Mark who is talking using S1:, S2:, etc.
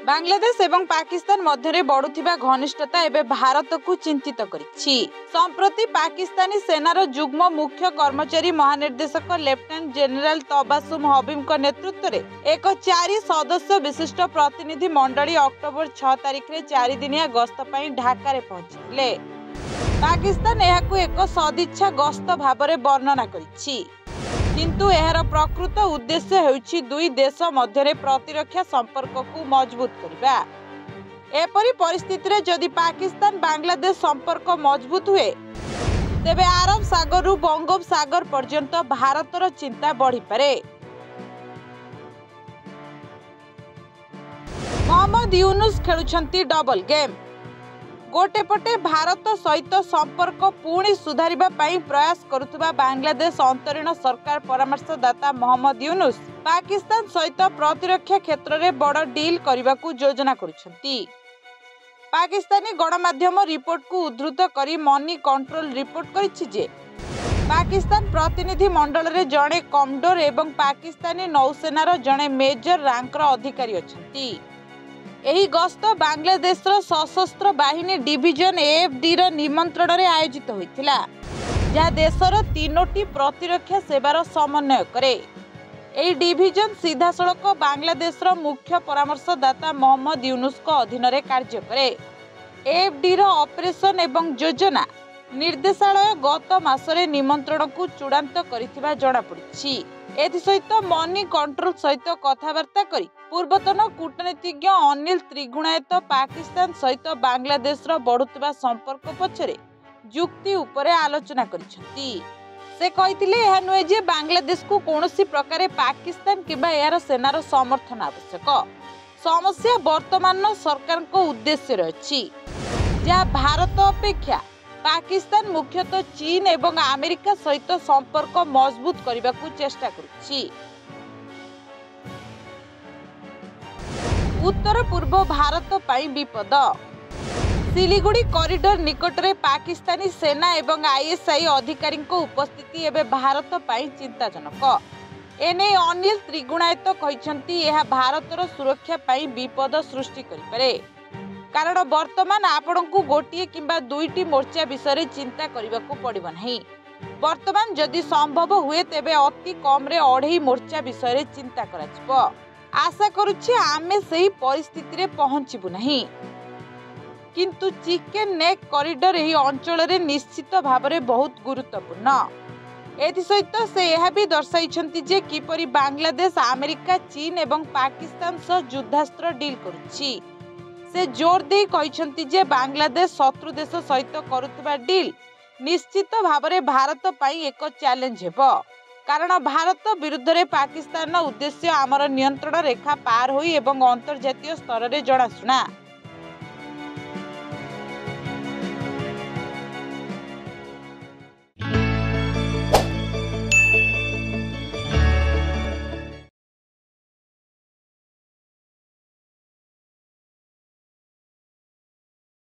S1: बांग्लादेश एवं पाकिस्तान मध्य बढ़ुथिबा घनिष्ठता एवं भारत को चिंतित करिछि। संप्रति पाकिस्तानी सेनार जुग्म मुख्य कर्मचारी महानिर्देशक लेफ्टिनेंट जनरल तबासुम हबीब नेतृत्व में एक 4 सदस्य विशिष्ट प्रतिनिधि मंडली अक्टोबर 6 तारिख में 4 दिनिया गस्त पर ढाका पहुंचते। पाकिस्तान यहाकू एक सदिच्छा गस्त भाव में वर्णना करिछि, किंतु एहार प्रकृत उद्देश्य हेउछि दुई देश मध्य प्रतिरक्षा संपर्क को मजबूत करबा। एपरी परिस्थिति रे जदि पाकिस्तान बांग्लादेश संपर्क मजबूत हुए तेबे अरब सागर रु बंगोपसागर पर्यंत भारतर चिंता बढ़ी पारे। मोहम्मद यूनुस खेलुछंती डबल गेम। गोटे पटे भारत सहित संपर्क पुणी सुधारिबा पई प्रयास करुथबा बांग्लादेश अंतरीण सरकार परामर्शदाता मोहम्मद यूनुस पाकिस्तान सहित प्रतिरक्षा क्षेत्र में बड़ डील करने को योजना करुछंती। पाकिस्तानी गणमाध्यम रिपोर्ट को उद्धृत करी मनी कंट्रोल रिपोर्ट करिछि जे पाकिस्तान प्रतिनिधि मंडल रे जड़े कमडोर एवं पाकिस्तानी नौसेनार जड़े मेजर रैंकर अधिकारी अछंती। एही गस्त बांग्लादेश सशस्त्र बाहिनी डिविजन एएफडी निमंत्रण रे आयोजित होइथिला, जहाँ देशर 3टी प्रतिरक्षा सेवार समन्वय करे। एही डिविजन सीधासलख बांग्लादेश मुख्य परामर्शदाता मोहम्मद यूनुस को अधीन रे कार्य करे। एएफडी ऑपरेशन एवं योजना निर्देशालय गत मासरे निमंत्रण को चूड़ांत करिथिबा जणा पड़िछि। एसहित मनी कंट्रोल सहित कथबार्ता करी पूर्वतन कूटनीतिज्ञ अनिल त्रिगुणायत पाकिस्तान सहित बांग्लादेश बढ़ुवा संपर्क पछरे जुक्ति उपरे आलोचना करिसेंती। से कहिथिले यह नुहे जे बांग्लादेश को कौनसी प्रकार पाकिस्तान किंबा यार सेनार समर्थन आवश्यक। समस्या वर्तमान सरकार को उद्देश्य रही, जहाँ भारत अपेक्षा पाकिस्तान मुख्यतः चीन एवं अमेरिका सहित संपर्क मजबूत करने को चेष्टा करुछि। उत्तर पूर्व भारत पाई विपद। सिलीगुड़ी कॉरिडोर निकट में पाकिस्तानी सेना एवं आईएसआई अधिकारी उपस्थिति एवं भारत पाई चिंताजनक। एने अनिल त्रिगुणायत कहते यह भारतर सुरक्षा पाई विपद सृष्टि करिपारे, कारण वर्तमान आपण को गोटे किंबा 2टी मोर्चा विषय चिंता करने को पड़ो नहीं। वर्तमान जदि संभव हुए तेबे अति कम रे 2.5 मोर्चा विषय चिंता कराजिबो। आशा करुछि आमे सही परिस्थिति रे पहुंचीबु नहीं, किंतु चिकेन नेक कॉरिडोर एही अंचल रे निश्चित भाव में बहुत गुरुत्वपूर्ण। एसहित से यह भी दर्शाई जे किपरि बांग्लादेश अमेरिका चीन एवं पाकिस्तान सह युद्धास्त्र डील करुछि। से जोर दे कहते जे बांग्लादेश शत्रु देश सहित करुवा डील निश्चित भाव में भारत पाई एक चैलेंज हेबो, कारण भारत विरुद्ध रे पाकिस्तान उद्देश्य आमर नियंत्रण रेखा पार होई एवं अंतर्जातीय स्तर रे जणाशुना।